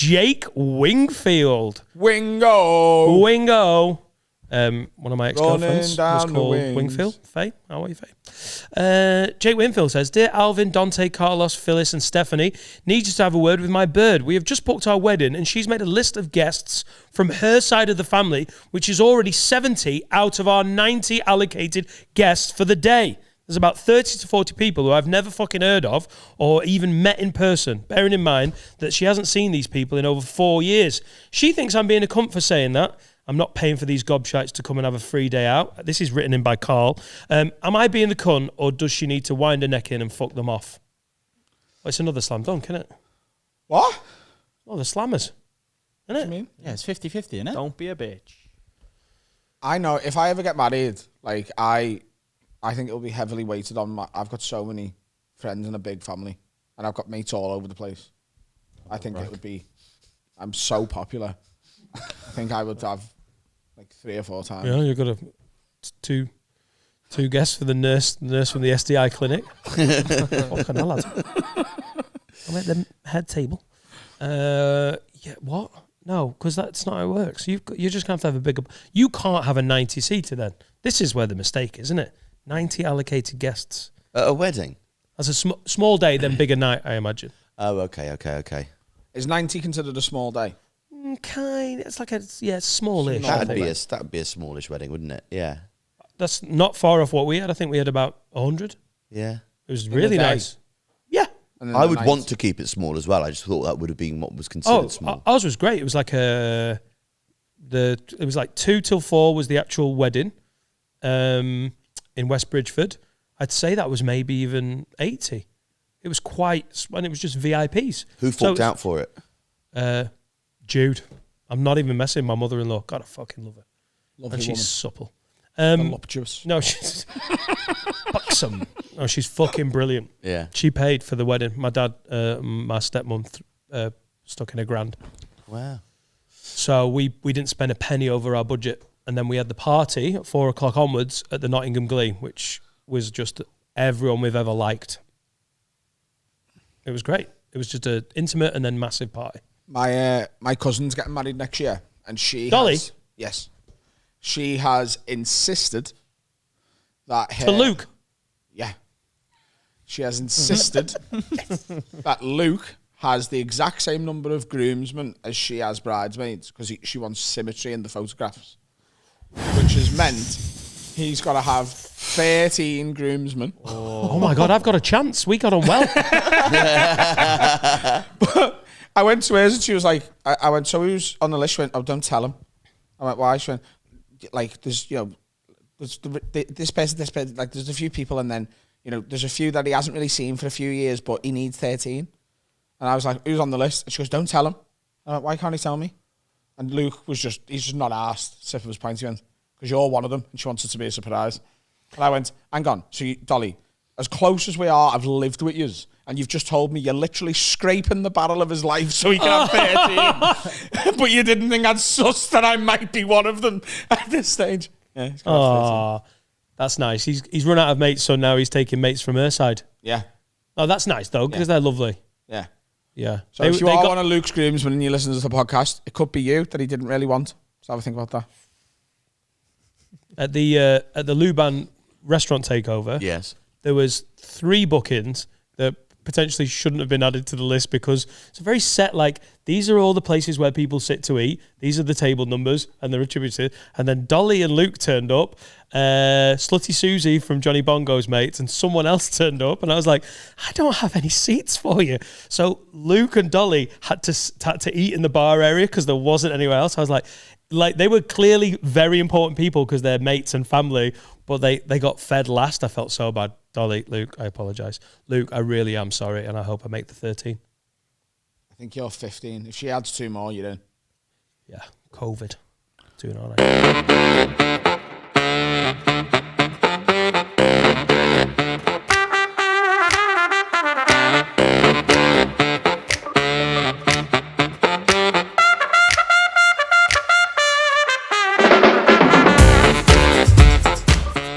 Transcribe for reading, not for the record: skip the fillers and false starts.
Jake Wingfield. Wingo. One of my ex-girlfriends was called Wingfield. Faye, how are you, Faye? Jake Wingfield says, Dear Alvin, Dante, Carlos, Phyllis and Stephanie, need you to have a word with my bird. We have just booked our wedding and she's made a list of guests from her side of the family, which is already 70 out of our 90 allocated guests for the day. There's about 30 to 40 people who I've never fucking heard of or even met in person, bearing in mind that she hasn't seen these people in over 4 years. She thinks I'm being a cunt for saying that. I'm not paying for these gobshites to come and have a free day out. This is written in by Carl. Am I being the cunt or does she need to wind her neck in and fuck them off? Well, it's another slam dunk, isn't it? What? Oh, the slammers. Isn't it? What do you mean? Yeah, it's 50-50, isn't it? Don't be a bitch. I know if I ever get married, like I think it'll be heavily weighted on I've got so many friends in a big family and I've got mates all over the place. I think it would be, I'm so popular. I think I would have like 3 or 4 times. Yeah, you've got two guests for the nurse from the SDI clinic. Fucking hell, lads. I'm at the head table. Yeah, what? No, because that's not how it works. You're just going to have a bigger... You can't have a 90-seater then. This is where the mistake is, isn't it? 90 allocated guests. At a wedding? As a small day, then bigger night, I imagine. Oh, okay. Is 90 considered a small day? Kind. It's like smallish. That'd be a smallish wedding, wouldn't it? Yeah. That's not far off what we had. I think we had about 100. Yeah. It was really nice. Yeah. I would want to keep it small as well. I just thought that would have been what was considered small. Ours was great. It was like it was like 2 till 4 was the actual wedding, in West Bridgeford. I'd say that was maybe even 80. It was quite, and it was just VIPs. Who forked out for it? Jude. I'm not even messing with my mother-in-law. God, I fucking love her. Lovely and she's woman. supple. Voluptuous. No, she's buxom. No, she's fucking brilliant. Yeah. She paid for the wedding. My dad, my stepmom stuck in $1,000. Wow. So we didn't spend a penny over our budget. And then we had the party at 4 o'clock onwards at the Nottingham Glee, which was just everyone we've ever liked. It was great. It was just an intimate and then massive party. My cousin's getting married next year, and Dolly? Yes. She has insisted that To Luke? Yeah. She has insisted that Luke has the exact same number of groomsmen as she has bridesmaids because she wants symmetry in the photographs, which has meant he's got to have 13 groomsmen. Oh my God, I've got a chance. We got on well. But I went to hers and she was like, I went, so who's on the list? She went, oh, don't tell him. I went, why? She went, like, there's, there's this person, like, there's a few people and then, there's a few that he hasn't really seen for a few years, but he needs 13. And I was like, who's on the list? And she goes, don't tell him. I went, why can't he tell me? And Luke he's just not asked. Sip of his pint, he went, because you're one of them and she wants it to be a surprise. And I went, hang on, so Dolly, as close as we are, I've lived with yous. And you've just told me you're literally scraping the barrel of his life so he can have 13. But you didn't think I'd suss that I might be one of them at this stage. Yeah, he's got 13. That's nice. He's run out of mates, so now he's taking mates from her side. Yeah. Oh, that's nice, though, because they're lovely. Yeah. Yeah. So if you are one of Luke's groomsmen and you listen to the podcast, it could be you that he didn't really want. So have a think about that. At the Luban restaurant takeover, yes, there was 3 bookings that potentially shouldn't have been added to the list because it's a very set, like, these are all the places where people sit to eat. These are the table numbers and they're attributed. And then Dolly and Luke turned up, Slutty Susie from Johnny Bongo's mates, and someone else turned up. And I was like, I don't have any seats for you. So Luke and Dolly had to eat in the bar area because there wasn't anywhere else. I was like they were clearly very important people because they're mates and family, but they got fed last. I felt so bad. Dolly, Luke, I apologise. Luke, I really am sorry, and I hope I make the 13. I think you're 15. If she adds 2 more, you're in. Yeah, COVID. Doing all right.